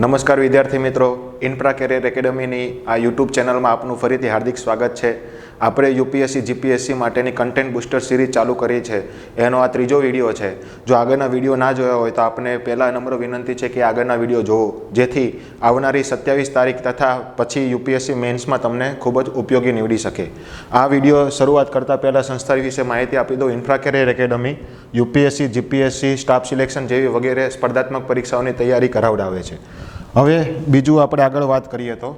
નમસ્કાર વિદ્યાર્થી મિત્રો, ઇન્ફ્રા કેરિયર એકેડમીની આ યુટ્યુબ ચેનલમાં આપનું ફરીથી હાર્દિક સ્વાગત છે. આપણે યુપીએસસી જીપીએસસી માટેની કન્ટેન્ટ બુસ્ટર સિરીઝ ચાલુ કરી છે. એનો આ ત્રીજો વિડીયો છે. જો આગળના વિડીયો ના જોયા હોય તો આપને પહેલા નંબર વિનંતી છે કે આગળના વિડીયો જોવો, જેથી આવનારી 27 તારીખ તથા પછી યુપીએસસી મેન્સમાં તમને ખૂબ જ ઉપયોગી નીવડી શકે. આ વિડીયો શરૂઆત કરતાં પહેલાં સંસ્થા વિશે માહિતી આપી દો. Infra career academy UPSC GPSC staff selection જેવી વગેરે સ્પર્ધાત્મક પરીક્ષાઓની તૈયારી કરાવડાવે છે. હવે બીજું આપણે આગળ વાત કરીએ તો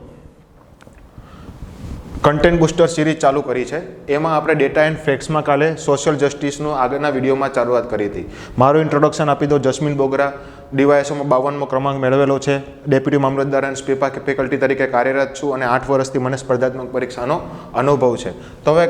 કન્ટેન્ટ બુસ્ટર સિરીઝ ચાલુ કરી છે. એમાં આપણે ડેટા એન્ડ ફેક્ટ્સમાં કાલે સોશિયલ જસ્ટિસનું આગળના વિડીયોમાં શરૂઆત કરી હતી. મારું ઇન્ટ્રોડક્શન આપી દો. જસ્મીન બોગરા, ડીવાયએસઓમાં 52મો ક્રમાંક મેળવેલો છે. ડેપ્યુટી મામલતદાર અને સ્પીપા ફેકલ્ટી તરીકે કાર્યરત છું અને 8 વર્ષથી મને સ્પર્ધાત્મક પરીક્ષાનો અનુભવ છે. તો હવે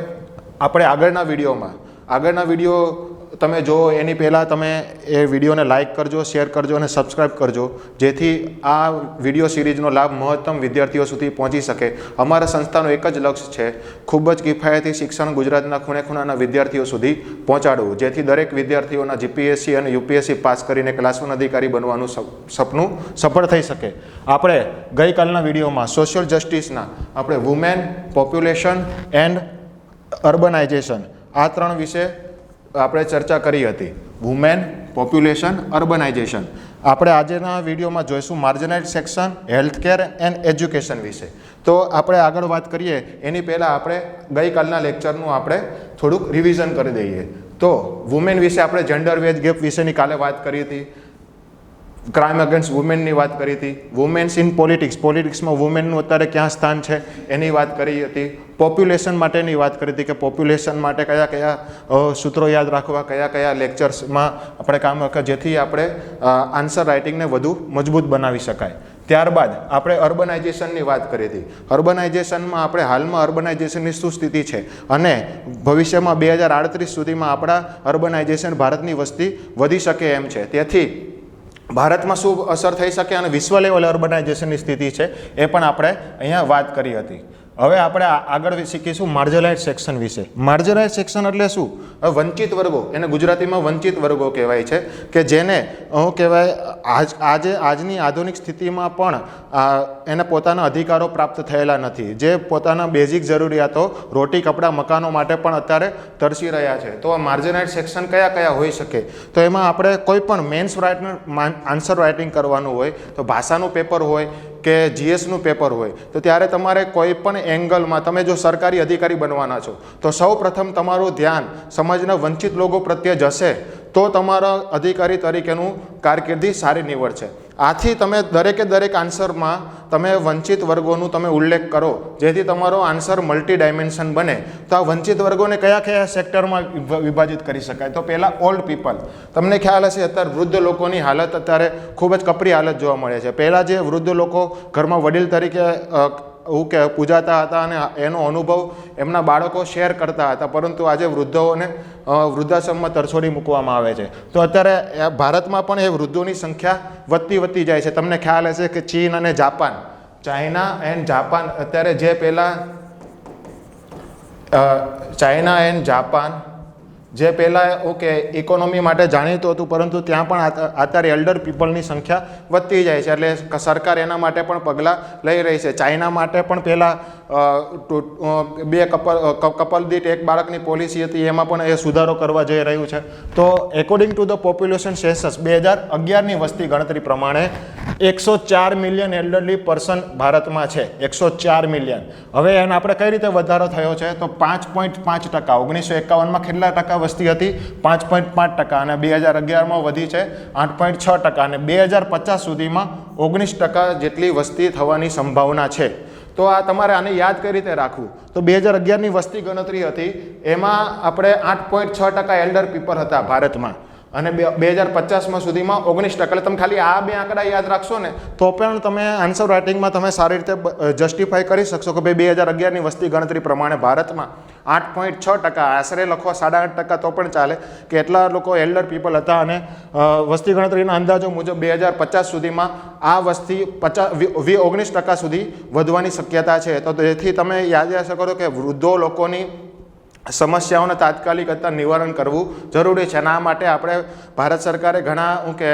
આપણે આગળના વિડીયો તમે જો એની પહેલાં તમે એ વિડીયોને લાઇક કરજો, શેર કરજો અને સબસ્ક્રાઈબ કરજો, જેથી આ વિડીયો સિરીઝનો લાભ મહત્તમ વિદ્યાર્થીઓ સુધી પહોંચી શકે. અમારા સંસ્થાનું એક જ લક્ષ્ય છે, ખૂબ જ કિફાયતી શિક્ષણ ગુજરાતના ખૂણે ખૂણાના વિદ્યાર્થીઓ સુધી પહોંચાડવું, જેથી દરેક વિદ્યાર્થીઓના જીપીએસસી અને યુપીએસસી પાસ કરીને ક્લાસ 1 અધિકારી બનવાનું સપનું સફળ થઈ શકે. આપણે ગઈકાલના વિડીયોમાં સોશિયલ જસ્ટિસના આપણે વુમેન, પોપ્યુલેશન એન્ડ અર્બનાઇઝેશન આ 3 વિશે આપણે ચર્ચા કરી હતી. Women, population, urbanisation. આપણે આજના વિડીયોમાં જોઈશું marginalised section, healthcare and education વિશે. તો આપણે આગળ વાત કરીએ એની પહેલાં આપણે ગઈકાલના લેક્ચરનું આપણે થોડુંક રિવિઝન કરી દઈએ. તો વુમેન વિશે આપણે જેન્ડર વેજ ગેપ વિશેની કાલે વાત કરી હતી. ક્રાઇમ અગેન્સ્ટ વુમેનની વાત કરી હતી. વુમેન્સ ઇન પોલિટિક્સમાં વુમેનનું અત્યારે ક્યાં સ્થાન છે એની વાત કરી હતી. પોપ્યુલેશન માટેની વાત કરી હતી કે પોપ્યુલેશન માટે કયા કયા સૂત્રો યાદ રાખવા, કયા કયા લેક્ચર્સમાં આપણે કામ જેથી આપણે આન્સર રાઇટિંગને વધુ મજબૂત બનાવી શકાય. ત્યારબાદ આપણે અર્બનાઇઝેશનની વાત કરી હતી. અર્બનાઇઝેશનમાં આપણે હાલમાં અર્બનાઇઝેશનની શું સ્થિતિ છે અને ભવિષ્યમાં 2038 સુધીમાં આપણા અર્બનાઇઝેશન ભારતની વસ્તી વધી શકે એમ છે. તેથી ભારતમાં શું અસર થઈ શકે અને વિશ્વ લેવલે અર્બનાઇઝેશનની સ્થિતિ છે એ પણ આપણે અહીંયા વાત કરી હતી. હવે આપણે આગળ શીખીશું માર્જિનાઇઝ્ડ સેક્શન વિશે. માર્જિનાઇઝ્ડ સેક્શન એટલે શું? વંચિત વર્ગો, એને ગુજરાતીમાં વંચિત વર્ગો કહેવાય છે, કે જેને શું કહેવાય આજની આધુનિક સ્થિતિમાં પણ એને પોતાના અધિકારો પ્રાપ્ત થયેલા નથી, જે પોતાના બેઝિક જરૂરિયાતો રોટી, કપડાં, મકાનો માટે પણ અત્યારે તરસી રહ્યા છે. તો માર્જિનાઇઝ્ડ સેક્શન કયા કયા હોઈ શકે? તો એમાં આપણે કોઈ પણ મેન્સ આન્સર રાઇટિંગ કરવાનું હોય તો ભાષાનું પેપર હોય કે જીએસનું પેપર હોય તો ત્યારે તમારે કોઈ પણ એંગલમાં તમે જો સરકારી અધિકારી બનવાના છો તો સૌ પ્રથમ તમારું ધ્યાન સમાજના વંચિત લોકો પ્રત્યે જશે તો તમારા અધિકારી તરીકેનું કારકિર્દી સારી નીવડશે. આથી તમે દરેક આન્સરમાં તમે વંચિત વર્ગોનું તમે ઉલ્લેખ કરો, જેથી તમારો આન્સર મલ્ટી ડાયમેન્શન બને. તો આ વંચિત વર્ગોને કયા કયા સેક્ટરમાં વિભાજિત કરી શકાય? તો પહેલાં ઓલ્ડ પીપલ. તમને ખ્યાલ હશે અત્યારે વૃદ્ધ લોકોની હાલત અત્યારે ખૂબ જ કપરી હાલત જોવા મળે છે. પહેલાં જે વૃદ્ધ લોકો ઘરમાં વડીલ તરીકે કે પૂજાતા હતા અને એનો અનુભવ એમના બાળકો શેર કરતા હતા, પરંતુ આજે વૃદ્ધોને વૃદ્ધાશ્રમમાં તરછોડી મૂકવામાં આવે છે. તો અત્યારે ભારતમાં પણ એ વૃદ્ધોની સંખ્યા વધતી જાય છે. તમને ખ્યાલ હશે કે ચીન અને જાપાન, ચાઇના એન્ડ જાપાન, અત્યારે જે પહેલાં ચાઇના એન્ડ જાપાન જે પહેલાં ઇકોનોમી માટે જાણીતું હતું, પરંતુ ત્યાં પણ અત્યારે એલ્ડર પીપલની સંખ્યા વધતી જાય છે. એટલે સરકાર એના માટે પણ પગલાં લઈ રહી છે. ચાઇના માટે પણ પહેલાં 2 કપલ દીઠ 1 બાળકની પોલિસી હતી, એમાં પણ એ સુધારો કરવા જઈ રહ્યું છે. તો according to the population census 2011ની વસ્તી ગણતરી પ્રમાણે 104 મિલિયન એલ્ડરલી પર્સન ભારતમાં છે. 104 મિલિયન. હવે એને આપણે કઈ રીતે વધારો થયો છે? તો 5.5%. 1951માં કેટલા ટકા વસ્તી હતી? 5.5%. અને 2011માં વધી છે 8.6%. અને 2050 સુધીમાં 19% જેટલી વસ્તી થવાની સંભાવના છે. તો આ તમારે આને યાદ કઈ રીતે રાખવું? તો 2011ની વસ્તી ગણતરી હતી, એમાં આપણે 8.6% એલ્ડર પીપલ હતા ભારતમાં અને 2050માં સુધીમાં 19%. એટલે તમે ખાલી આ 2 આંકડા યાદ રાખશો ને તો પણ તમે આન્સર રાઇટિંગમાં તમે સારી રીતે જસ્ટિફાઈ કરી શકશો કે ભાઈ 2011ની વસ્તી ગણતરી પ્રમાણે ભારતમાં 8.6%, આશરે લખો 8.5% તો પણ ચાલે, કે એટલા લોકો એલ્ડર પીપલ હતા. અને વસ્તી ગણતરીના અંદાજો મુજબ 2050 સુધીમાં આ વસ્તી 19% સુધી વધવાની શક્યતા છે. તો તેથી તમે યાદ રાખી શકો કે વૃદ્ધો લોકોની સમસ્યાઓને તાત્કાલિક અત્યારે નિવારણ કરવું જરૂરી છે અને આ માટે આપણે ભારત સરકારે ઘણા કે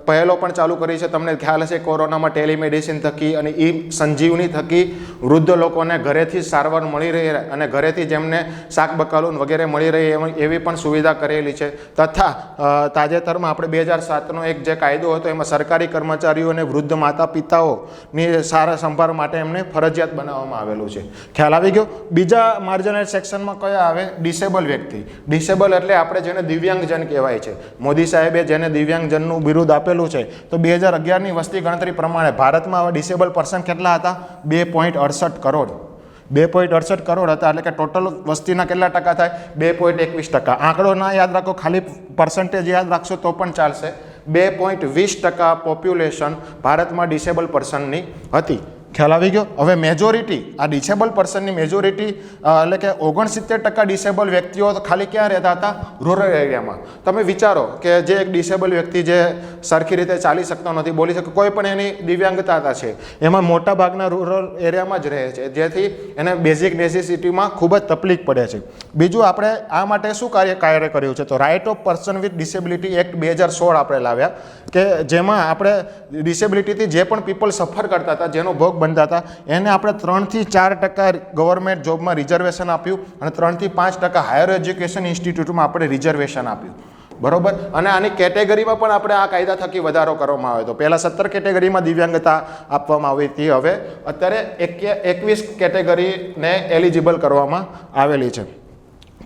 પહેલો પણ ચાલુ કરી છે. તમને ખ્યાલ હશે કોરોનામાં ટેલિમેડિસિન થકી અને સંજીવની થકી વૃદ્ધ લોકોને ઘરેથી સારવાર મળી રહી અને ઘરેથી જેમને શાક બકાલું વગેરે મળી રહી એવી પણ સુવિધા કરેલી છે. તથા તાજેતરમાં આપણે 2007નો એક જે કાયદો હતો એમાં સરકારી કર્મચારીઓ અને વૃદ્ધ માતા પિતાઓની સારા સંભાળ માટે એમને ફરજિયાત બનાવવામાં આવેલું છે. ખ્યાલ આવી ગયો. બીજા માર્જિનાઇઝ સેક્શનમાં કયા આવે? ડિસેબલ વ્યક્તિ. ડિસેબલ એટલે આપણે જેને દિવ્યાંગજન કહેવાય છે. મોદી સાહેબે જેને દિવ્યાંગજનનું બિરુદ આપેલું છે તો 2011ની વસ્તી ગણતરી પ્રમાણે ભારતમાં હવે ડિસેબલ પર્સન કેટલા હતા? 2.68 કરોડ. 2.68 કરોડ હતા એટલે કે ટોટલ વસ્તીના કેટલા ટકા થાય? 2.21%. આંકડો ના યાદ રાખો, ખાલી પર્સન્ટેજ યાદ રાખશો તો પણ ચાલશે. 2.20% પોપ્યુલેશન ભારતમાં ડિસેબલ પર્સનની હતી. ખ્યાલ આવી ગયો. હવે મેજોરિટી, આ ડિસેબલ પર્સનની મેજોરિટી એટલે કે 69% ડિસેબલ વ્યક્તિઓ ખાલી ક્યાં રહેતા હતા? રૂરલ એરિયામાં. તમે વિચારો કે જે એક ડિસેબલ વ્યક્તિ જે સરખી રીતે ચાલી શકતો નથી, બોલી શકે, કોઈ પણ એની દિવ્યાંગતા છે, એમાં મોટા ભાગના રૂરલ એરિયામાં જ રહે છે, જેથી એને બેઝિક નેસેસિટીમાં ખૂબ જ તકલીફ પડે છે. બીજું આપણે આ માટે શું કાર્ય કર્યું છે? તો right of person with disability act 2016 આપણે લાવ્યા કે જેમાં આપણે ડિસેબિલિટીથી જે પણ પીપલ સફર કરતા હતા, જેનો ભોગ બનતા હતા, એને આપણે 3 થી 4% ગવર્મેન્ટ જોબમાં રિઝર્વેશન આપ્યું અને 3 થી 5% હાયર એજ્યુકેશન ઇન્સ્ટિટ્યૂટમાં આપણે રિઝર્વેશન આપ્યું. બરોબર. અને આની કેટેગરીમાં પણ આપણે આ કાયદા થકી વધારો કરવામાં આવ્યો હતો. પહેલાં 17 કેટેગરીમાં દિવ્યાંગતા આપવામાં આવી હતી, હવે અત્યારે 21 કેટેગરીને એલિજિબલ કરવામાં આવેલી છે.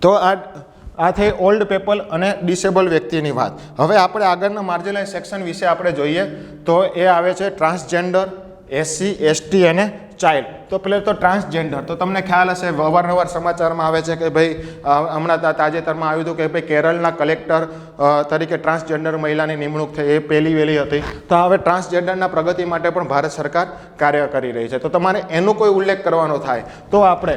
તો આ થઈ ઓલ્ડ પીપલ અને ડિસેબલ વ્યક્તિની વાત. હવે આપણે આગળના માર્જિનાઇઝ સેક્શન વિશે આપણે જોઈએ તો એ આવે છે ટ્રાન્સજેન્ડર, એસસી, એસટી અને ચાઇલ્ડ. તો પહેલાં તો ટ્રાન્સજેન્ડર. તો તમને ખ્યાલ હશે, અવારનવાર સમાચારમાં આવે છે કે ભાઈ હમણાં તાજેતરમાં આવ્યું હતું કે ભાઈ કેરળના કલેક્ટર તરીકે ટ્રાન્સજેન્ડર મહિલાની નિમણૂક થઈ, એ પહેલી વહેલી હતી. તો હવે ટ્રાન્સજેન્ડરના પ્રગતિ માટે પણ ભારત સરકાર કાર્ય કરી રહી છે. તો તમારે એનો કોઈ ઉલ્લેખ કરવાનો થાય તો આપણે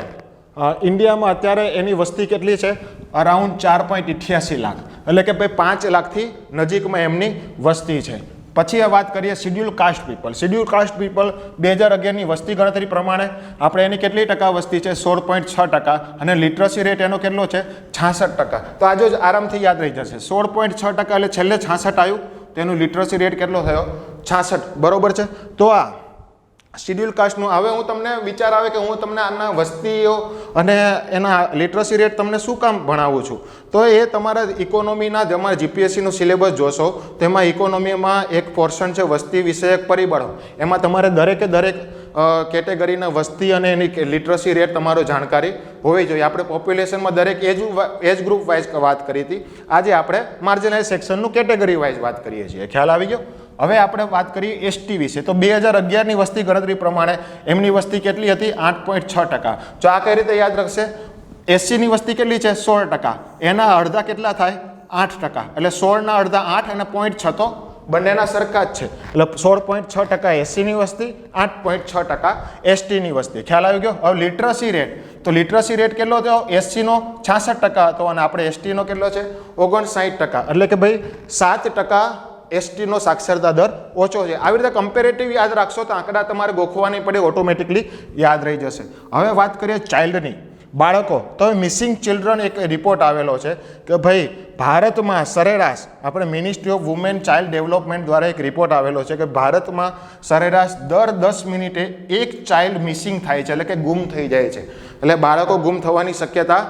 ઇન્ડિયામાં અત્યારે એની વસ્તી કેટલી છે? અરાઉન્ડ 4.88 લાખ. એટલે કે ભાઈ 5 લાખથી નજીકમાં એમની વસ્તી છે. પછી વાત કરીએ schedule caste people. Schedule caste people 2011ની વસ્તી ગણતરી પ્રમાણે આપણે એની કેટલી ટકા વસ્તી છે? 16.6%. અને લિટરસી રેટ એનો કેટલો છે? 66%. તો આજે જ આરામથી યાદ રહી જશે. 16.6% એટલે છેલ્લે 66 આવ્યું, તેનું લિટરસી રેટ કેટલો થયો? 66. બરોબર છે. તો આ શિડ્યુલ કાસ્ટનું હવે હું તમને વિચાર આવે કે હું તમને આના વસ્તીઓ અને એના લિટરસી રેટ તમને શું કામ ભણાવું છું? તો એ તમારા ઇકોનોમીના તમારા જીપીએસસીનું સિલેબસ જોશો, તેમાં ઇકોનોમીમાં એક પોર્શન છે વસ્તી વિષયક પરિબળો. એમાં તમારે દરેકે દરેક કેટેગરીના વસ્તી અને એની લિટરસી રેટ તમારો જાણકારી હોવી જોઈએ. આપણે પોપ્યુલેશનમાં દરેક એજ ગ્રુપ વાઇઝ વાત કરી હતી. આજે આપણે માર્જિનાઇઝ સેક્શનનું કેટેગરી વાઇઝ વાત કરીએ છીએ. ખ્યાલ આવી ગયો. હવે આપણે વાત કરીએ એસટી વિશે. તો 2011ની વસ્તી ગણતરી પ્રમાણે એમની વસ્તી કેટલી હતી? 8.6%. જો આ કઈ રીતે યાદ રાખશે? એસસીની વસ્તી કેટલી છે? 16%. એના અડધા કેટલા થાય? 8%. એટલે 16ના અડધા 8 અને 0.6 તો બંનેના સરખા જ છે. એટલે 16.6% એસસીની વસ્તી, 8.6% એસટીની વસ્તી. ખ્યાલ આવી ગયો. હવે લિટરસી રેટ. તો લિટરસી રેટ કેટલો થયો? એસસીનો 66% હતો અને આપણે એસટીનો કેટલો છે? 59%. એટલે કે ભાઈ 7% એસટીનો સાક્ષરતા દર ઓછો છે. આવી રીતે કમ્પેરેટિવ યાદ રાખશો તો આંકડા તમારે ગોખવા નહીં પડે, ઓટોમેટિકલી યાદ રહી જશે. હવે વાત કરીએ ચાઇલ્ડની, બાળકો. તો મિસિંગ ચિલ્ડ્રન એક રિપોર્ટ આવેલો છે કે ભાઈ ભારતમાં સરેરાશ, આપણે ministry of women child development દ્વારા એક રિપોર્ટ આવેલો છે કે ભારતમાં સરેરાશ દર 10 મિનિટે એક ચાઇલ્ડ મિસિંગ થાય છે, એટલે કે ગુમ થઈ જાય છે. એટલે બાળકો ગુમ થવાની શક્યતા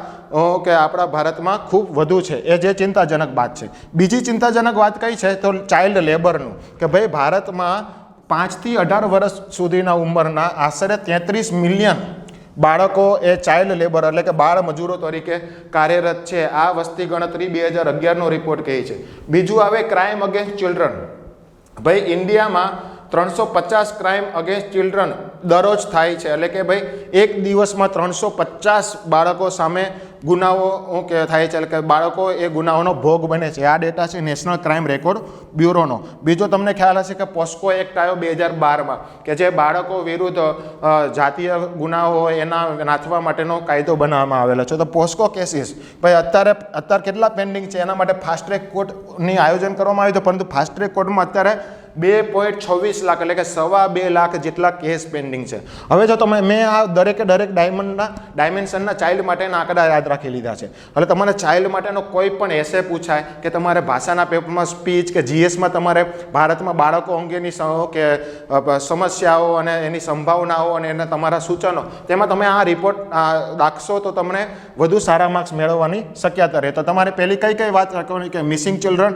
કે આપણા ભારતમાં ખૂબ વધુ છે. એ જે ચિંતાજનક વાત છે. બીજી ચિંતાજનક વાત કઈ છે? તો ચાઇલ્ડ લેબરનું. કે ભાઈ ભારતમાં 5 થી 18 વર્ષ સુધીના ઉંમરના આશરે 33 મિલિયન બાળકો એ ચાઇલ્ડ લેબર એટલે કે બાળ મજૂરો તરીકે કાર્યરત છે. આ વસ્તી ગણતરી 2011નો રિપોર્ટ કહે છે. બીજું આવે ક્રાઇમ અગેન્સ્ટ ચિલ્ડ્રન. ભાઈ ઇન્ડિયામાં 350 ક્રાઇમ અગેન્સ્ટ ચિલ્ડ્રન દરરોજ થાય છે. એટલે કે ભાઈ એક દિવસમાં 350 બાળકો સામે ગુનાઓ કે થાય છે, એટલે કે બાળકો એ ગુનાઓનો ભોગ બને છે. આ ડેટા છે નેશનલ ક્રાઇમ રેકોર્ડ બ્યુરોનો. બીજો તમને ખ્યાલ હશે કે પોસ્કો એક્ટ આવ્યો 2012માં કે જે બાળકો વિરુદ્ધ જાતીય ગુનાઓ હોય એના નાથવા માટેનો કાયદો બનાવવામાં આવેલો છે. તો પોસ્કો કેસીસ ભાઈ અત્યારે કેટલા પેન્ડિંગ છે? એના માટે ફાસ્ટ ટ્રેક કોર્ટની આયોજન કરવામાં આવ્યું હતું, પરંતુ ફાસ્ટ ટ્રેક કોર્ટમાં અત્યારે 2.26 લાખ એટલે કે 2.25 લાખ જેટલા કેસ પેન્ડિંગ છે. હવે જો તમે મેં આ દરેક ડાયમેન્શનના ચાઇલ્ડ માટેના આંકડા યાદ રાખી લીધા છે. એટલે તમારે ચાઇલ્ડ માટેનો કોઈ પણ એસે પૂછાય કે તમારે ભાષાના પેપરમાં સ્પીચ કે જીએસમાં તમારે ભારતમાં બાળકો અંગેની કે સમસ્યાઓ અને એની સંભાવનાઓ અને એના તમારા સૂચનો તેમાં તમે આ રિપોર્ટ દાખશો તો તમને વધુ સારા માર્ક્સ મેળવવાની શક્યતા રહે. તો તમારે પહેલી કઈ વાત રાખવાની કે મિસિંગ ચિલ્ડ્રન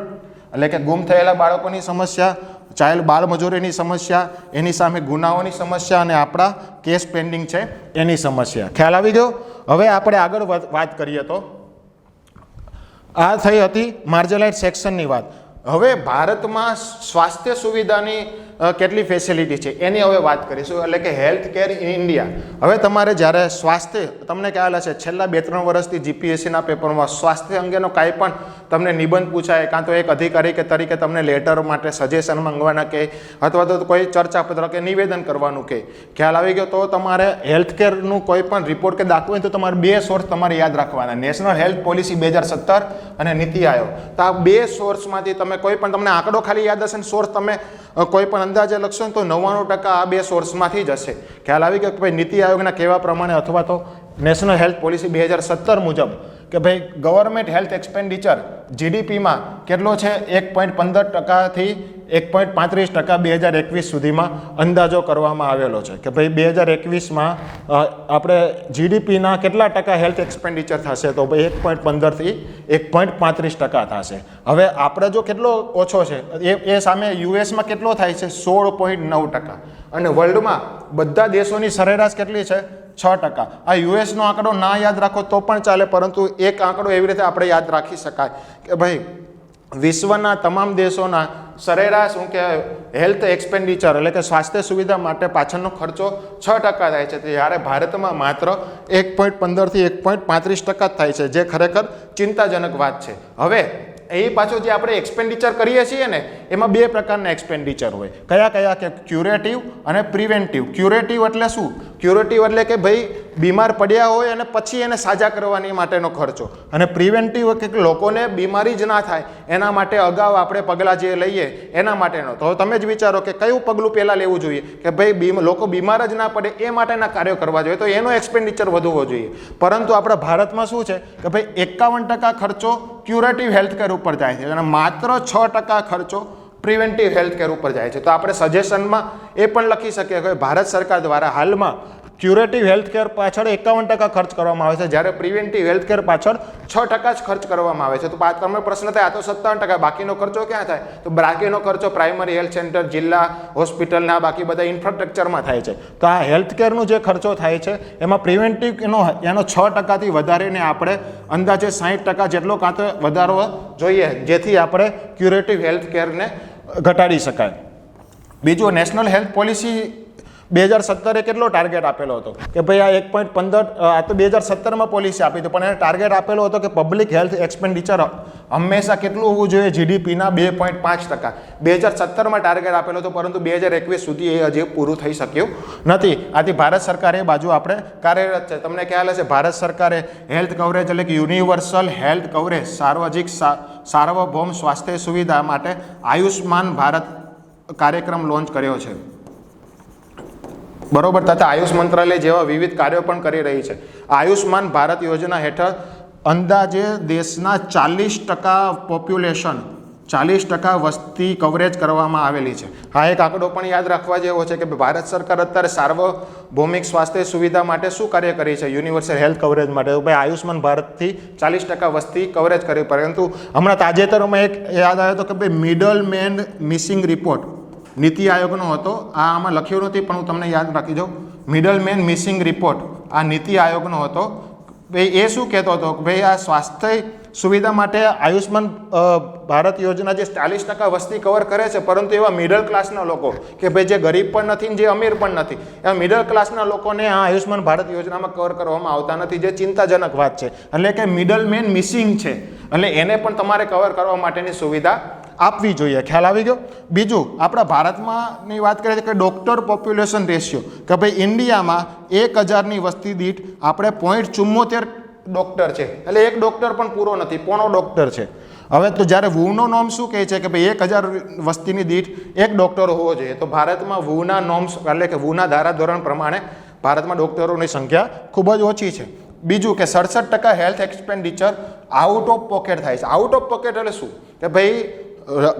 એટલે કે ગુમ થયેલા બાળકોની સમસ્યા, ચાઇલ્ડ બાળ મજૂરીની સમસ્યા, એની સામે ગુનાઓની સમસ્યા અને આપણા કેસ પેન્ડિંગ છે એની સમસ્યા. ખ્યાલ આવી ગયો? હવે આપણે આગળ વાત કરીએ તો આ થઈ હતી માર્જિનલાઇઝ સેક્શનની વાત. હવે ભારતમાં સ્વાસ્થ્ય સુવિધાની કેટલી ફેસિલિટી છે એની હવે વાત કરીશું, એટલે કે હેલ્થ કેર ઇન ઇન્ડિયા. હવે તમારે જ્યારે સ્વાસ્થ્ય, તમને ખ્યાલ હશે છેલ્લા 2-3 વર્ષથી જીપીએસસીના પેપરમાં સ્વાસ્થ્ય અંગેનો કાંઈ પણ તમને નિબંધ પૂછાય, કાં તો એક અધિકારી કે તરીકે તમને લેટર માટે સજેશન માંગવાના કહે અથવા તો કોઈ ચર્ચાપત્ર કે નિવેદન કરવાનું કહે. ખ્યાલ આવી ગયો? તો તમારે હેલ્થ કેરનું કોઈ પણ રિપોર્ટ કે દાખવું હોય તો તમારે 2 સોર્સ તમારે યાદ રાખવાના, નેશનલ હેલ્થ પોલિસી 2017 અને નીતિ આયોગ. તો આ 2 સોર્સમાંથી તમે કોઈ પણ, તમને આંકડો ખાલી યાદ હશે ને સોર્સ તમે કોઈ પણ અંદાજે લખશો ને તો 99% આ 2 સોર્સમાંથી જ હશે. ખ્યાલ આવી ગયો કે ભાઈ નીતિ આયોગના કહેવા પ્રમાણે અથવા તો નેશનલ હેલ્થ પોલિસી 2017 મુજબ કે ભાઈ ગવર્મેન્ટ હેલ્થ એક્સપેન્ડિચર જીડીપીમાં કેટલો છે 1.15%થી 1.35% 2021 સુધીમાં અંદાજો કરવામાં આવેલો છે કે ભાઈ 2021માં આપણે જીડીપીના કેટલા ટકા હેલ્થ એક્સપેન્ડિચર થશે, તો ભાઈ 1.15થી 1.35% થશે. હવે આપણે જો કેટલો ઓછો છે એ સામે યુએસમાં કેટલો થાય છે 16.9%, અને વર્લ્ડમાં બધા દેશોની સરેરાશ કેટલી છે 6%. આ યુએસનો આંકડો ના યાદ રાખો તો પણ ચાલે, પરંતુ એક આંકડો એવી રીતે આપણે યાદ રાખી શકાય કે ભાઈ વિશ્વના તમામ દેશોના સરેરાશ શું કે હેલ્થ એક્સપેન્ડિચર એટલે કે સ્વાસ્થ્ય સુવિધા માટે પાછળનો ખર્ચો 6% થાય છે, જ્યારે ભારતમાં માત્ર 1.15થી 1.35% થાય છે, જે ખરેખર ચિંતાજનક વાત છે. હવે એ પાછો જે આપણે એક્સપેન્ડિચર કરીએ છીએ ને એમાં 2 પ્રકારના એક્સપેન્ડિચર હોય. કયા કે ક્યુરેટિવ અને પ્રિવેન્ટિવ. ક્યુરેટિવ એટલે શું? ક્યુરેટિવ એટલે કે ભાઈ બીમાર પડ્યા હોય અને પછી એને સાજા કરવાની માટેનો ખર્ચો, અને પ્રિવેન્ટિવ કે લોકોને બીમારી જ ના થાય એના માટે અગાઉ આપણે પગલાં જે લઈએ એના માટેનો. તો તમે જ વિચારો કે કયું પગલું પહેલાં લેવું જોઈએ કે ભાઈ લોકો બીમાર જ ના પડે એ માટેના કાર્યો કરવા જોઈએ, તો એનો એક્સપેન્ડિચર વધવો જોઈએ. પરંતુ આપણા ભારતમાં શું છે કે ભાઈ 51% ખર્ચો ક્યુરેટિવ હેલ્થ કેર ઉપર જાય છે અને માત્ર 6% ખર્ચો પ્રિવેન્ટિવ હેલ્થ કેર ઉપર જાય છે. તો આપણે સજેશનમાં એ પણ લખી શકીએ કે ભારત સરકાર દ્વારા હાલમાં ક્યુરેટિવ હેલ્થ કેર પાછળ 51% ખર્ચ કરવામાં આવે છે, જ્યારે પ્રિવેન્ટિવ હેલ્થ કેર પાછળ 6% જ ખર્ચ કરવામાં આવે છે. તો તમે પ્રશ્ન થાય આ તો 57%, બાકીનો ખર્ચો ક્યાં થાય? તો બાકીનો ખર્ચો પ્રાઇમરી હેલ્થ સેન્ટર, જિલ્લા હોસ્પિટલના બાકી બધા ઇન્ફ્રાસ્ટ્રક્ચરમાં થાય છે. તો આ હેલ્થ કેરનો જે ખર્ચો થાય છે એમાં પ્રિવેન્ટિવ એનો 6%થી વધારીને આપણે અંદાજે 60% જેટલો કાં તો વધારવો જોઈએ, જેથી આપણે ક્યુરેટિવ હેલ્થ કેરને ઘટાડી શકાય. બીજું, નેશનલ હેલ્થ પોલિસી 2017 કેટલો ટાર્ગેટ આપેલો હતો કે ભાઈ આ 1.15, આ તો 2017માં પોલિસી આપી હતી, પણ એને ટાર્ગેટ આપેલો હતો કે પબ્લિક હેલ્થ એક્સપેન્ડિચર હંમેશા કેટલું હોવું જોઈએ? જીડીપીના 2.5%. 2017માં ટાર્ગેટ આપેલો હતો, પરંતુ 2021 સુધી એ હજી પૂરું થઈ શક્યું નથી. આથી ભારત સરકાર એ બાજુ આપણે કાર્યરત છે. તમને ખ્યાલ હશે ભારત સરકારે હેલ્થ કવરેજ એટલે કે યુનિવર્સલ હેલ્થ કવરેજ, સાર્વભૌમ સ્વાસ્થ્ય સુવિધા માટે આયુષ્માન ભારત કાર્યક્રમ લોન્ચ કર્યો છે. બરોબર, તથા આયુષ મંત્રાલય જેવા વિવિધ કાર્યો પણ કરી રહી છે. આયુષ્માન ભારત યોજના હેઠળ અંદાજે દેશના 40% પોપ્યુલેશન, 40% વસ્તી કવરેજ કરવામાં આવેલી છે. આ એક આંકડો પણ યાદ રાખવા જેવો છે કે ભારત સરકાર અત્યારે સાર્વભૌમિક સ્વાસ્થ્ય સુવિધા માટે શું કાર્ય કરી છે? યુનિવર્સલ હેલ્થ કવરેજ માટે. ભાઈ આયુષ્માન ભારતથી 40% વસ્તી કવરેજ કરી, પરંતુ હમણાં તાજેતરમાં એક યાદ આવ્યો હતો કે ભાઈ મિડલ મેન મિસિંગ રિપોર્ટ નીતિ આયોગનો હતો. આ આમાં લખ્યું નથી પણ હું તમને યાદ રાખી દઉં. મિડલ મેન મિસિંગ રિપોર્ટ આ નીતિ આયોગનો હતો. ભાઈ એ શું કહેતો હતો કે ભાઈ આ સ્વાસ્થ્ય સુવિધા માટે આયુષ્માન ભારત યોજના જે 40% વસ્તી કવર કરે છે, પરંતુ એવા મિડલ ક્લાસના લોકો કે ભાઈ જે ગરીબ પણ નથી જે અમીર પણ નથી, એવા મિડલ ક્લાસના લોકોને આ આયુષ્માન ભારત યોજનામાં કવર કરવામાં આવતા નથી, જે ચિંતાજનક વાત છે. એટલે કે મિડલ મેન મિસિંગ છે, એટલે એને પણ તમારે કવર કરવા માટેની સુવિધા આપવી જોઈએ. ખ્યાલ આવી ગયો? બીજું, આપણા ભારતમાંની વાત કરીએ કે ડૉક્ટર પોપ્યુલેશન રેશિયો, કે ભાઈ ઇન્ડિયામાં 1000ની વસ્તી દીઠ આપણે 0.74 ડૉક્ટર છે, એટલે એક ડૉક્ટર પણ પૂરો નથી, પોણો ડૉક્ટર છે. હવે તો જ્યારે વુનો નોર્મ શું કહે છે કે ભાઈ 1000 વસ્તીની દીઠ એક ડૉક્ટર હોવો જોઈએ, તો ભારતમાં વુના નોર્મ્સ એટલે કે વુના ધારાધોરણ પ્રમાણે ભારતમાં ડૉક્ટરોની સંખ્યા ખૂબ જ ઓછી છે. બીજું કે 67% health expenditure out of pocket થાય છે. આઉટ ઓફ પોકેટ એટલે શું કે ભાઈ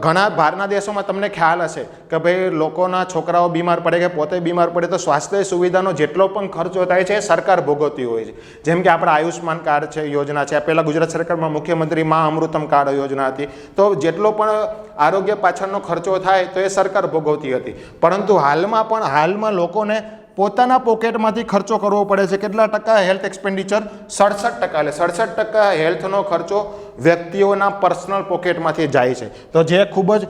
ઘણા બહારના દેશોમાં તમને ખ્યાલ હશે કે ભાઈ લોકોના છોકરાઓ બીમાર પડે કે પોતે બીમાર પડે તો સ્વાસ્થ્ય સુવિધાનો જેટલો પણ ખર્ચો થાય છે એ સરકાર ભોગવતી હોય છે. જેમ કે આપણે આયુષ્માન કાર્ડ છે યોજના છે, પહેલાં ગુજરાત સરકારમાં મુખ્યમંત્રી મા અમૃતમ કાર્ડ યોજના હતી, તો જેટલો પણ આરોગ્ય પાછળનો ખર્ચો થાય તો એ સરકાર ભોગવતી હતી. પરંતુ હાલમાં લોકોને પોતાના પોકેટમાંથી ખર્ચો કરવો પડે છે. કેટલા ટકા હેલ્થ એક્સપેન્ડિચર? 67%. એટલે 67% હેલ્થનો ખર્ચો વ્યક્તિઓના પર્સનલ પોકેટમાંથી જાય છે. તો જે ખૂબ જ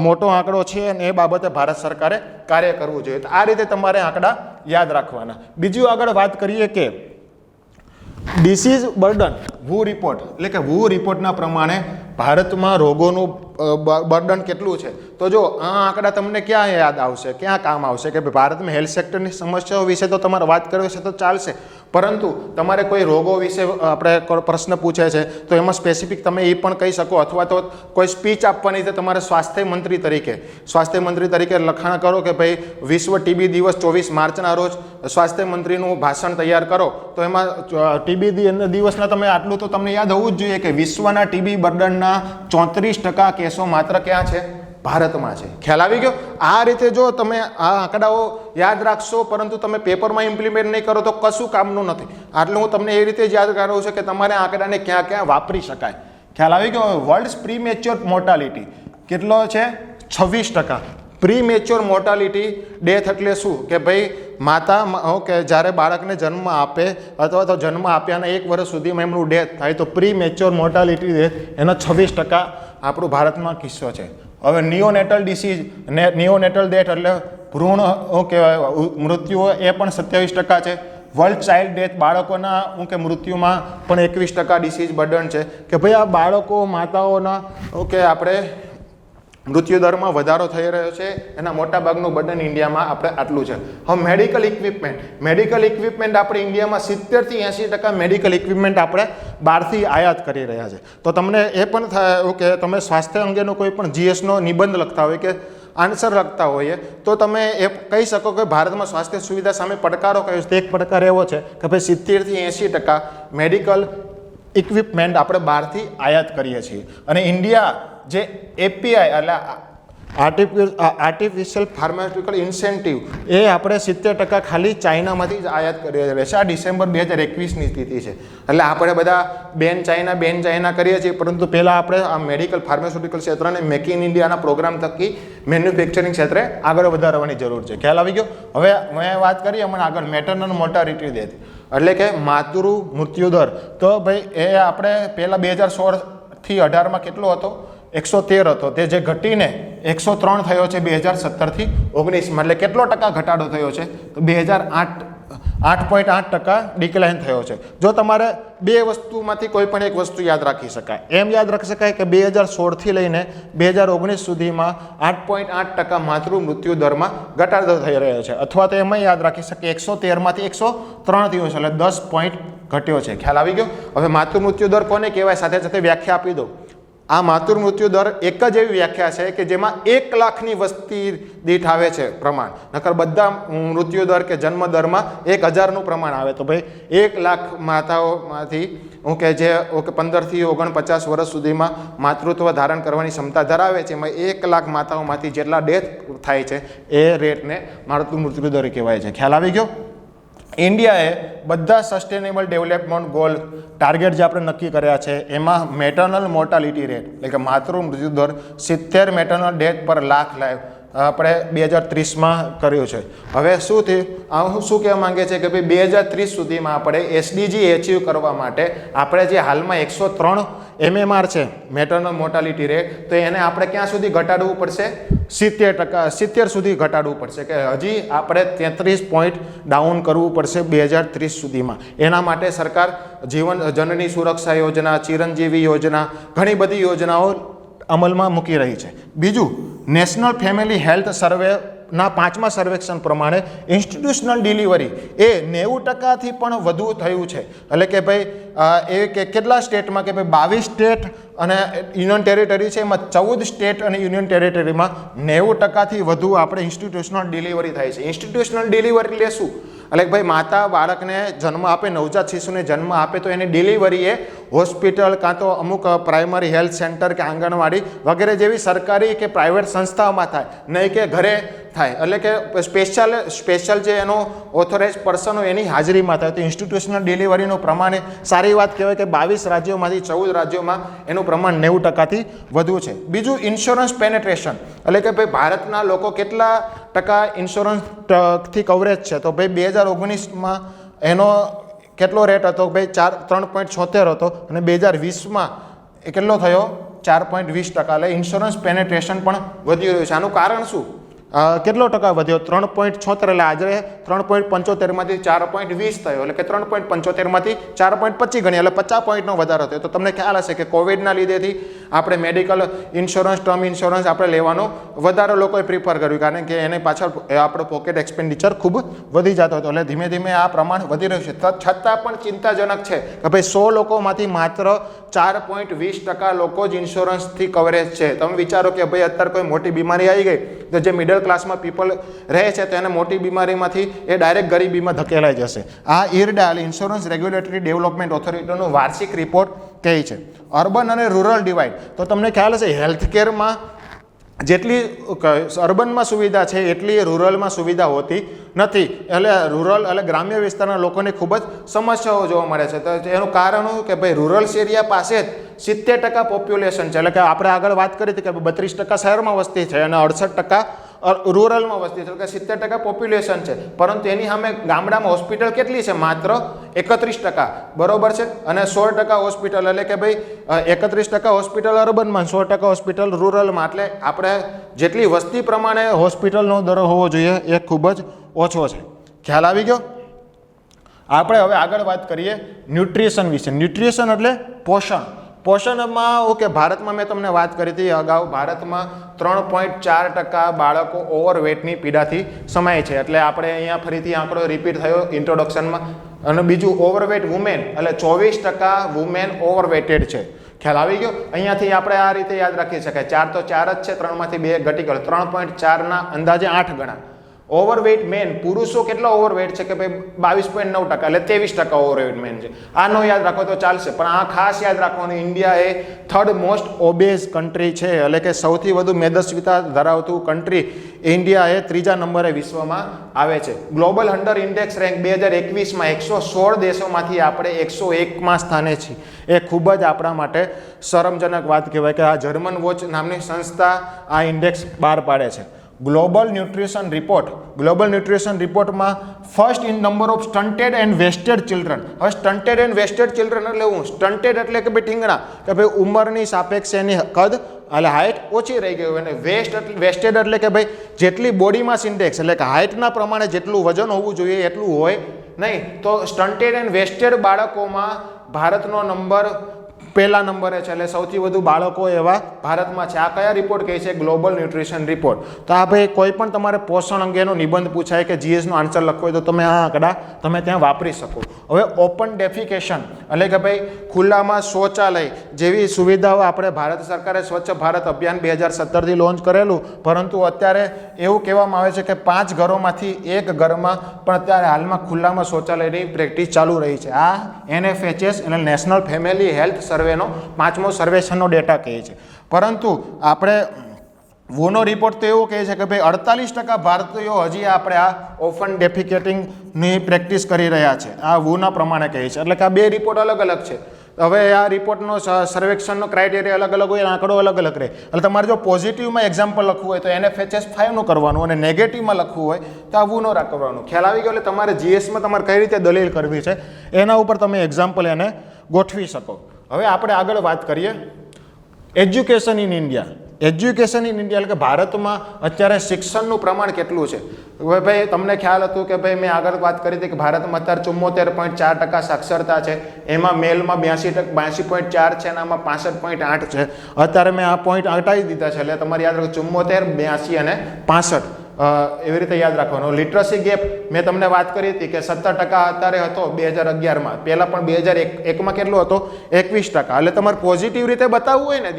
મોટો આંકડો છે અને એ બાબતે ભારત સરકારે કાર્ય કરવું જોઈએ. તો આ રીતે તમારે આંકડા યાદ રાખવાના. બીજું આગળ વાત કરીએ કે ડિસીઝ બર્ડન વુ રિપોર્ટ, એટલે કે વુ રિપોર્ટના પ્રમાણે ભારતમાં રોગોનું બર્ડન કેટલું છે. તો જો આ આંકડા તમને ક્યાં યાદ આવશે, ક્યાં કામ આવશે કે ભારતમાં હેલ્થ સેક્ટરની સમસ્યાઓ વિશે તો તમારે વાત કરવી છે તો ચાલશે, પરંતુ તમારે કોઈ રોગો વિશે આપણે પ્રશ્ન પૂછે છે તો એમાં સ્પેસિફિક તમે એ પણ કહી શકો, અથવા તો કોઈ સ્પીચ આપવાની છે તમારે સ્વાસ્થ્ય મંત્રી તરીકે લખાણ કરો કે ભાઈ વિશ્વ ટીબી દિવસ 24 માર્ચના રોજ સ્વાસ્થ્ય મંત્રીનું ભાષણ તૈયાર કરો, તો એમાં ટીબી દિવસના તમે આટલું તો તમને યાદ હોવું જ જોઈએ કે વિશ્વના ટીબી બર્ડનના 34% કેસો માત્ર ક્યાં છે? ભારતમાં છે. ખ્યાલ આવી ગયો? આ રીતે જો તમે આ આંકડાઓ યાદ રાખશો પરંતુ તમે પેપરમાં ઇમ્પ્લિમેન્ટ નહીં કરો તો કશું કામનું નથી. આટલું હું તમને એ રીતે જ યાદ કરાવું છું કે તમારે આંકડાને ક્યાં ક્યાં વાપરી શકાય. ખ્યાલ આવી ગયો? વર્લ્ડ પ્રીમેચ્યોર મોર્ટાલિટી કેટલો છે? 26%. પ્રીમેચ્યોર મોર્ટાલિટી ડેથ એટલે શું કે ભાઈ માતા કે જ્યારે બાળકને જન્મ આપે અથવા તો જન્મ આપ્યાના 1 વર્ષ સુધીમાં એમનું ડેથ થાય તો પ્રીમેચ્યોર મોર્ટાલિટી ડેથ એનો 26% આપણું ભારતમાં કિસ્સો છે. હવે નિયોનેટલ ડિસીઝ નિયોનેટલ ડેથ એટલે ભ્રૂણ કહેવાય મૃત્યુઓ એ પણ 27% છે. વર્લ્ડ ચાઇલ્ડ ડેથ બાળકોના મૃત્યુમાં પણ 21% ડિસીઝ બર્ડન છે કે ભાઈ આ બાળકો માતાઓના આપણે મૃત્યુદરમાં વધારો થઈ રહ્યો છે, એના મોટાભાગનું બર્ડન ઇન્ડિયામાં આપણે આટલું છે. હવે મેડિકલ ઇક્વિપમેન્ટ આપણે ઇન્ડિયામાં 70 થી 80% મેડિકલ ઇક્વિપમેન્ટ આપણે બહારથી આયાત કરી રહ્યા છે. તો તમને એ પણ થાય કે તમે સ્વાસ્થ્ય અંગેનો કોઈ પણ જીએસનો નિબંધ લખતા હોય કે આન્સર લખતા હોઈએ તો તમે એ કહી શકો કે ભારતમાં સ્વાસ્થ્ય સુવિધા સામે પડકારો કયો છે. એક પડકાર એવો છે કે ભાઈ 70 થી 80% મેડિકલ ઇક્વિપમેન્ટ આપણે બહારથી આયાત કરીએ છીએ. અને ઇન્ડિયા જે એપીઆઈ એટલે આર્ટિફિશિયલ ફાર્માસ્યુટિકલ ઇન્સેન્ટિવ એ આપણે 70% ખાલી ચાઇનામાંથી જ આયાત કરી રહ્યા છે. આ ડિસેમ્બર 2021ની સ્થિતિ છે. એટલે આપણે બધા બેન ચાઇના કરીએ છીએ, પરંતુ પહેલાં આપણે આ મેડિકલ ફાર્માસ્યુટિકલ ક્ષેત્રને મેક ઇન ઇન્ડિયાના પ્રોગ્રામ થકી મેન્યુફેક્ચરિંગ ક્ષેત્રે આગળ વધારવાની જરૂર છે. ખ્યાલ આવી ગયો? હવે મેં વાત કરી હમણાં આગળ મેટર્નલ મોર્ટાલિટી ડેથ એટલે કે માતૃ મૃત્યુદર. તો ભાઈ એ આપણે પહેલાં 2016 થી 18માં કેટલો હતો? 113 હતો. તે જે ઘટીને 103 થયો છે 2017 થી 19માં. એટલે કેટલો ટકા ઘટાડો થયો છે? તો 8.8% ડિક્લાઇન થયો છે. જો તમારે બે વસ્તુમાંથી કોઈ પણ એક વસ્તુ યાદ રાખી શકાય, એમ યાદ રાખી શકાય કે 2016 થી લઈને 2019 સુધીમાં 8.8% માતૃ મૃત્યુ દરમાં ઘટાડો થઈ રહ્યો છે. અથવા તો એમાં યાદ રાખી શકીએ 113માંથી 103 થયો છે, એટલે 10 પોઈન્ટ ઘટ્યો છે. ખ્યાલ આવી ગયો? હવે માતૃ મૃત્યુ દર કોને કહેવાય? સાથે સાથે વ્યાખ્યા આપી દો. આ માતૃ મૃત્યુ દર એક જ એવી વ્યાખ્યા છે કે જેમાં 1 લાખની વસ્તી દીઠ આવે છે પ્રમાણ. નકર બધા મૃત્યુ દર કે જન્મ દરમાં 1000નું પ્રમાણ આવે. તો ભાઈ 1 લાખ માતાઓમાંથી જે 15 થી 49 વર્ષ સુધીમાં માતૃત્વ ધારણ કરવાની ક્ષમતા ધરાવે છે, એમાં 1 લાખ માતાઓમાંથી જેટલા ડેથ થાય છે એ રેટને માતૃ મૃત્યુ દર કહેવાય છે. ખ્યાલ આવી ગયો? ઇન્ડિયાએ બધા સસ્ટેનેબલ ડેવલપમેન્ટ ગોલ ટાર્ગેટ જે આપણે નક્કી કર્યા છે એમાં મેટર્નલ મોર્ટાલિટી રેટ એટલે કે માતૃ મૃત્યુ દર 70 મેટર્નલ ડેથ પર લાખ લાઈફ આપણે 2030માં કર્યું છે. હવે શું થયું? શું કહેવા માંગે છે કે ભાઈ 2030 સુધીમાં આપણે એસડીજી એચીવ કરવા માટે આપણે જે હાલમાં 103 MMR છે મેટર્નલ મોર્ટાલિટી રેટ, તો એને આપણે ક્યાં સુધી ઘટાડવું પડશે? 70% સુધી ઘટાડવું પડશે કે હજી આપણે 33 પોઈન્ટ ડાઉન કરવું પડશે 2030 સુધીમાં. એના માટે સરકાર જીવન જનની સુરક્ષા યોજના, ચિરંજીવી યોજના, ઘણી બધી યોજનાઓ અમલમાં મૂકી રહી છે. બીજું, નેશનલ ફેમિલી હેલ્થ સર્વેના 5મા સર્વેક્ષણ પ્રમાણે ઇન્સ્ટિટ્યુશનલ ડિલિવરી એ 90%થી પણ વધુ થયું છે. એટલે કે ભાઈ એ કે કેટલા સ્ટેટમાં કે ભાઈ 22 સ્ટેટ અને યુનિયન ટેરિટરી છે એમાં 14 સ્ટેટ અને યુનિયન ટેરિટરીમાં 90%થી વધુ આપણે ઇન્સ્ટિટ્યુશનલ ડિલિવરી થાય છે. ઇન્સ્ટિટ્યુશનલ ડિલિવરી એટલે શું? એટલે ભાઈ માતા બાળકને જન્મ આપે, નવજાત શિશુને જન્મ આપે તો એની ડિલિવરી એ હોસ્પિટલ કાં તો અમુક પ્રાઇમરી હેલ્થ સેન્ટર કે આંગણવાડી વગેરે જેવી સરકારી કે પ્રાઇવેટ સંસ્થાઓમાં થાય, નહીં કે ઘરે થાય. એટલે કે સ્પેશિયલ જે એનો ઓથોરાઇઝ પર્સન હોય એની હાજરીમાં થાય. તો ઇન્સ્ટિટ્યુશનલ ડિલિવરીનું પ્રમાણ સારી વાત કહેવાય કે 22 રાજ્યોમાંથી 14 રાજ્યોમાં એનું પ્રમાણ 90%થી વધુ છે. બીજું ઇન્સ્યોરન્સ પેનેટ્રેશન, એટલે કે ભાઈ ભારતના લોકો કેટલા ટકા ઇન્સ્યોરન્સથી કવરેજ છે? તો ભાઈ 2019માં એનો કેટલો રેટ હતો? ભાઈ 3.76 હતો અને 2020માં એ કેટલો થયો? 4.20%. એટલે ઇન્સ્યોરન્સ પેનેટ્રેશન પણ વધી રહ્યું છે. આનું કારણ શું? કેટલો ટકા વધ્યો? 3.76. એટલે આજે 3.75માંથી 4.20 થયો, એટલે કે 3.75માંથી 4.25 ગણી, એટલે 50 પોઈન્ટનો વધારો થયો. તો તમને ખ્યાલ હશે કે કોવિડના લીધેથી આપણે મેડિકલ ઇન્સ્યોરન્સ, ટર્મ ઇન્સ્યોરન્સ આપણે લેવાનો વધારે લોકોએ પ્રિફર કર્યું, કારણ કે એને પાછળ આપણો પોકેટ એક્સપેન્ડિચર ખૂબ વધી જતો હતો. એટલે ધીમે ધીમે આ પ્રમાણ વધી રહ્યું છે. છતાં પણ ચિંતાજનક છે કે ભાઈ 100 લોકોમાંથી માત્ર 4.20% લોકો જ ઇન્સ્યોરન્સથી કવરેજ છે. તમે વિચારો કે ભાઈ અત્યારે કોઈ મોટી બીમારી આવી ગઈ તો જે મિડલ ક્લાસમાં પીપલ રહે છે તો એને મોટી બીમારીમાંથી એ ડાયરેક્ટ ગરીબીમાં ધકેલાઈ જશે. આ IRDA ઇન્સ્યોરન્સ રેગ્યુલેટરી ડેવલપમેન્ટ ઓથોરિટીનો વાર્ષિક રિપોર્ટ કહે છે. અર્બન અને રૂરલ ડિવાઈડ, તો તમને ખ્યાલ હશે હેલ્થકેરમાં જેટલી અર્બનમાં સુવિધા છે એટલી રૂરલમાં સુવિધા હોતી નથી. એટલે રૂરલ એટલે ગ્રામ્ય વિસ્તારના લોકોને ખૂબ જ સમસ્યાઓ જોવા મળે છે. તો એનું કારણ શું કે ભાઈ રૂરલ્સ એરિયા પાસે જ 70% પોપ્યુલેશન છે. એટલે કે આપણે આગળ વાત કરી હતી કે 32% શહેરમાં વસ્તી છે અને 68% રૂરલમાં વસ્તી છે, એટલે કે 70% પોપ્યુલેશન છે. પરંતુ એની સામે ગામડામાં હોસ્પિટલ કેટલી છે? માત્ર 31%, બરોબર છે. અને 16% હોસ્પિટલ, એટલે કે ભાઈ 31% હોસ્પિટલ અર્બનમાં, 16% હોસ્પિટલ રૂરલમાં. એટલે આપણે જેટલી વસ્તી પ્રમાણે હોસ્પિટલનો દર હોવો જોઈએ એ ખૂબ જ ઓછો છે. ખ્યાલ આવી ગયો? આપણે હવે આગળ વાત કરીએ ન્યુટ્રિશન વિશે. ન્યુટ્રિશન એટલે પોષણ. પોષણમાં ઓકે, ભારતમાં મેં તમને વાત કરી હતી અગાઉ, ભારતમાં 3.4% બાળકો ઓવરવેટની પીડાથી સમાય છે. એટલે આપણે અહીંયા ફરીથી આંકડો રિપીટ થયો ઇન્ટ્રોડક્શનમાં. અને બીજું ઓવરવેટ વુમેન, એટલે 24% વુમેન ઓવરવેટેડ છે. ખ્યાલ આવી ગયો? અહીંયાથી આપણે આ રીતે યાદ રાખી શકાય. 4 તો 4 જ છે, 3માંથી 2 ઘટી ગયો, 3.4ના અંદાજે 8 ગણા. ઓવરવેટ મેન, પુરુષો કેટલા ઓવરવેટ છે કે ભાઈ 22.9%, એટલે 23% ઓવરવેટ મેન છે. આનો યાદ રાખો તો ચાલશે, પણ આ ખાસ યાદ રાખવાનું, ઇન્ડિયા એ 3rd મોસ્ટ ઓબેઝ કન્ટ્રી છે. એટલે કે સૌથી વધુ મેદસ્વીતા ધરાવતું કન્ટ્રી ઇન્ડિયા એ 3જા નંબરે વિશ્વમાં આવે છે. ગ્લોબલ હંગર ઇન્ડેક્સ રેન્ક 2021માં 116 દેશોમાંથી આપણે 101માં સ્થાને છીએ. એ ખૂબ જ આપણા માટે શરમજનક વાત કહેવાય કે આ જર્મન વોચ નામની સંસ્થા આ ઇન્ડેક્સ બહાર પાડે છે. Global nutrition report, global nutrition રિપોર્ટમાં first in number of stunted and wasted children. હવે સ્ટન્ટેડ એન્ડ વેસ્ટેડ ચિલ્ડ્રન એટલે હું સ્ટન્ટેડ એટલે કે ભાઈ ઠીંગણા, કે ભાઈ ઉંમરની સાપેક્ષે એની કદ એટલે હાઇટ ઓછી રહી ગઈ હોય. અને વેસ્ટેડ એટલે કે ભાઈ જેટલી બોડી માસ ઇન્ડેક્સ, એટલે કે હાઇટના પ્રમાણે જેટલું વજન હોવું જોઈએ એટલું હોય નહીં. તો સ્ટન્ટેડ એન્ડ વેસ્ટેડ બાળકોમાં ભારતનો નંબર પહેલા નંબરે છે. એટલે સૌથી વધુ બાળકો એવા ભારતમાં છે. આ કયા રિપોર્ટ કહે છે? Global nutrition report. તો આ ભાઈ કોઈ પણ તમારે પોષણ અંગેનો નિબંધ પૂછાય કે જીએસનો આન્સર લખવો હોય તો તમે આ આંકડા તમે ત્યાં વાપરી શકો. હવે ઓપન ડેફિકેશન, એટલે કે ભાઈ ખુલ્લામાં શૌચાલય જેવી સુવિધાઓ આપણે ભારત સરકારે સ્વચ્છ ભારત અભિયાન 2017થી લોન્ચ કરેલું, પરંતુ અત્યારે એવું કહેવામાં આવે છે કે 5 ઘરોમાંથી 1 ઘરમાં પણ અત્યારે હાલમાં ખુલ્લામાં શૌચાલયની પ્રેક્ટિસ ચાલુ રહી છે. આ NFHS એટલે નેશનલ ફેમિલી હેલ્થ સર્વેનો 5મો સર્વેક્ષણનો ડેટા કહે છે. પરંતુ આપણે વુનો રિપોર્ટ તો એવું કહે છે કે ભાઈ 48% ભારતીયો હજી આપણે આ ઓપન ડેફિકેટિંગની પ્રેક્ટિસ કરી રહ્યા છે. આ વુના પ્રમાણે કહે છે. એટલે કે આ 2 રિપોર્ટ અલગ અલગ છે. હવે આ રિપોર્ટનો સર્વેક્ષણનો ક્રાઇટેરિયા અલગ અલગ હોય, આંકડો અલગ અલગ રહે. એટલે તમારે જો પોઝિટિવમાં એક્ઝામ્પલ લખવું હોય તો NFHS 5નું કરવાનું, અને નેગેટિવમાં લખવું હોય તો આ વુનો કરવાનું. ખ્યાલ આવી ગયો? એટલે તમારે જીએસમાં તમારે કઈ રીતે દલીલ કરવી છે એના ઉપર તમે એક્ઝામ્પલ એને ગોઠવી શકો. હવે આપણે આગળ વાત કરીએ education in India. Education in India એટલે કે ભારતમાં અત્યારે શિક્ષણનું પ્રમાણ કેટલું છે? હવે ભાઈ તમને ખ્યાલ હતું કે ભાઈ મેં આગળ વાત કરી હતી કે ભારતમાં અત્યારે 74.4% સાક્ષરતા છે. એમાં મેલમાં 82.4 છે અને આમાં 65.8 છે. અત્યારે મેં આ પોઈન્ટ હટાવી દીધા છે. એટલે તમારે યાદ રાખો 74, 82 અને 65. એવી રીતે યાદ રાખવાનું. લિટરસી ગેપ મેં તમને વાત કરી હતી કે 17% અત્યારે હતો 2011માં, પહેલાં પણ 2001માં કેટલો હતો 21%. એટલે તમારે પોઝિટિવ રીતે બતાવવું હોય ને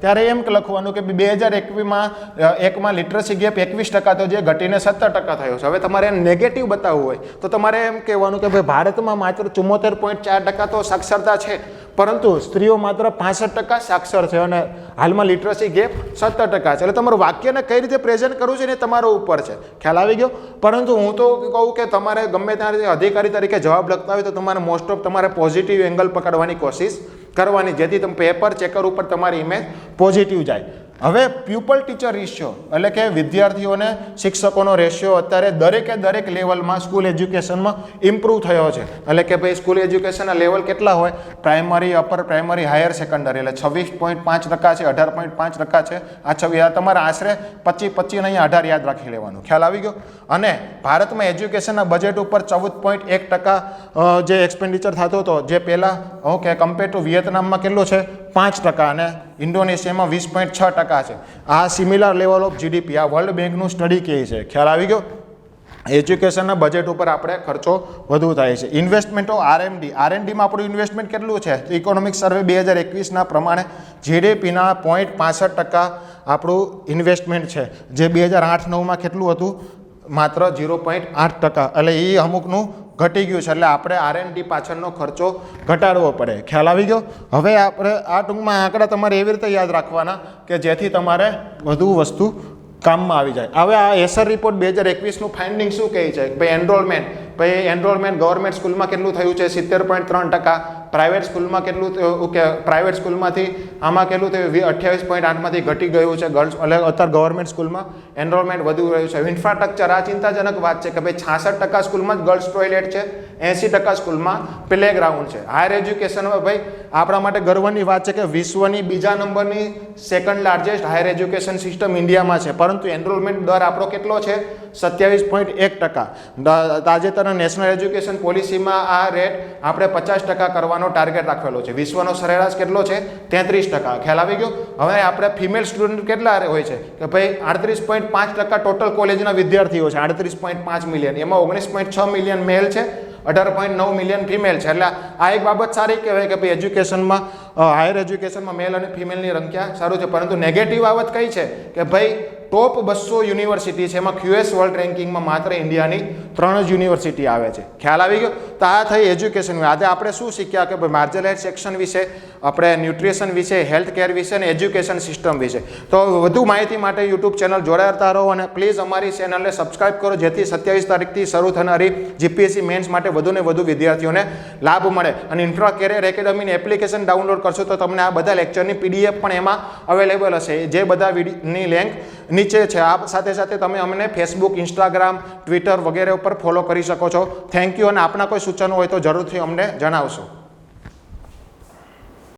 ત્યારે એમ લખવાનું કે 2021માં લિટરસી ગેપ 21% હતો જે ઘટીને 17% થયો છે. હવે તમારે નેગેટિવ બતાવવું હોય તો તમારે એમ કહેવાનું કે ભાઈ ભારતમાં માત્ર 74.4% તો સાક્ષરતા છે, પરંતુ સ્ત્રીઓ માત્ર 65% સાક્ષર છે અને હાલમાં લિટરસી ગેપ 17% છે. એટલે તમારું વાક્યને કઈ રીતે પ્રેઝન્ટ કરવું છે ને તમારો ઉપર છે. ખ્યાલ આવી ગયો? પરંતુ હું તો કહું કે તમારે ગમે ત્યારે અધિકારી તરીકે જવાબ લખતા હોય તો તમારે મોસ્ટ ઓફ તમારે પોઝિટિવ એંગલ પકડવાની કોશિશ કરવાની, જેથી તમે પેપર ચેકર ઉપર તમારી ઇમેજ પોઝિટિવ જાય. હવે પ્યુપલ ટીચર રેશિયો એટલે કે વિદ્યાર્થીઓને શિક્ષકોનો રેશિયો અત્યારે દરેક લેવલમાં સ્કૂલ એજ્યુકેશનમાં ઇમ્પ્રૂવ થયો છે. એટલે કે ભાઈ સ્કૂલ એજ્યુકેશનના લેવલ કેટલા હોય? Primary, upper primary, higher secondary એટલે 26.5% છે, 18.5% છે. આ 26 તમારે આશરે 25 અહીંયા 18 યાદ રાખી લેવાનું. ખ્યાલ આવી ગયો? અને ભારતમાં એજ્યુકેશનના બજેટ ઉપર 14.1% જે એક્સપેન્ડિચર થતો હતો, જે પહેલાં ઓકે કમ્પેર ટુ વિયેતનામમાં કેટલો છે 5% અને ઇન્ડોનેશિયામાં 20.6% છે. આ સિમિલર લેવલ ઓફ જીડીપી આ વર્લ્ડ બેંકનું સ્ટડી કહે છે. ખ્યાલ આવી ગયો? એજ્યુકેશનના બજેટ ઉપર આપણે ખર્ચો વધુ થાય છે. ઇન્વેસ્ટમેન્ટ ઓફ આરએનડીમાં આપણું ઇન્વેસ્ટમેન્ટ કેટલું છે? ઇકોનોમિક સર્વે 2021ના પ્રમાણે જીડીપીના 0.65% આપણું ઇન્વેસ્ટમેન્ટ છે, જે 2008-9માં કેટલું હતું? માત્ર 0.8%. એટલે એ અમુકનું ઘટી ગયું છે. એટલે આપણે આરએનડી પાછળનો ખર્ચો ઘટાડવો પડે. ખ્યાલ આવી ગયો? હવે આપણે આ ટૂંકમાં આંકડા તમારે એવી રીતે યાદ રાખવાના કે જેથી તમારે વધુ વસ્તુ કામમાં આવી જાય. હવે આ એસર રિપોર્ટ 2021નું ફાઇન્ડિંગ શું કહે છે? ભાઈ એનરોલમેન્ટ ગવર્મેન્ટ સ્કૂલમાં કેટલું થયું છે? 70.3%. પ્રાઇવેટ સ્કૂલમાં કેટલું કે પ્રાઇવેટ સ્કૂલમાંથી આમાં કેટલું થયું? 28.8માંથી ઘટી ગયું છે. ગર્લ્સ એટલે અત્યારે ગવર્મેન્ટ સ્કૂલમાં એનરોલમેન્ટ વધુ રહ્યું છે. ઇન્ફ્રાસ્ટ્રક્ચર આ ચિંતાજનક વાત છે કે ભાઈ 66% સ્કૂલમાં જ ગર્લ્સ ટોયલેટ છે, 80% સ્કૂલમાં પ્લે ગ્રાઉન્ડ છે. હાયર એજ્યુકેશનમાં ભાઈ આપણા માટે ગર્વની વાત છે કે વિશ્વની બીજા નંબરની second largest higher education system ઇન્ડિયામાં છે, પરંતુ એનરોલમેન્ટ દર આપણો કેટલો છે? 27.1%. તાજેતરના નેશનલ એજ્યુકેશન પોલિસીમાં આ રેટ આપણે 50% કરવાનો ટાર્ગેટ રાખેલો છે. વિશ્વનો સરેરાશ કેટલો છે? 33%. ખ્યાલ આવી ગયો? હવે આપણે ફિમેલ સ્ટુડન્ટ કેટલા હોય છે કે ભાઈ 38.5% ટોટલ કોલેજના વિદ્યાર્થીઓ છે, 38.5 મિલિયન. એમાં 19.6 મિલિયન મેલ છે, 18.9 મિલિયન ફિમેલ છે. એટલે આ એક બાબત સારી કહેવાય કે ભાઈ એજ્યુકેશનમાં હાયર એજ્યુકેશનમાં મેલ અને ફિમેલની સંખ્યા સારું છે. પરંતુ નેગેટિવ બાબત કઈ છે કે ભાઈ ટોપ 200 યુનિવર્સિટી છે, એમાં QS વર્લ્ડ રેન્કિંગમાં માત્ર ઇન્ડિયાની 3 જ યુનિવર્સિટી આવે છે. ખ્યાલ આવી ગયો? તો આ થઈ એજ્યુકેશન. આજે આપણે શું શીખ્યા કે ભાઈ માર્જિનલાઇઝ સેક્શન વિશે, આપણે ન્યુટ્રિશન વિશે, હેલ્થ કેર વિશે અને એજ્યુકેશન સિસ્ટમ વિશે. તો વધુ માહિતી માટે યુટ્યુબ ચેનલ જોડાતા રહો અને પ્લીઝ અમારી ચેનલને સબસ્ક્રાઇબ કરો, જેથી 27 તારીખથી શરૂ થનારી જીપીએસસી મેન્સ માટે વધુને વધુ વિદ્યાર્થીઓને લાભ મળે. અને ઇન્ફ્રા કેરિયર એકેડમીની એપ્લિકેશન ડાઉનલોડ કરશો તો તમને આ બધા લેક્ચરની PDF પણ એમાં અવેલેબલ હશે, જે બધા વિડીયોની લિંક નીચે છે. આ સાથે તમે અમને ફેસબુક, ઇન્સ્ટાગ્રામ, ટ્વિટર વગેરે ઉપર ફોલો કરી શકો છો. Thank you. અને આપના કોઈ સૂચનો હોય તો જરૂરથી અમને જણાવશો.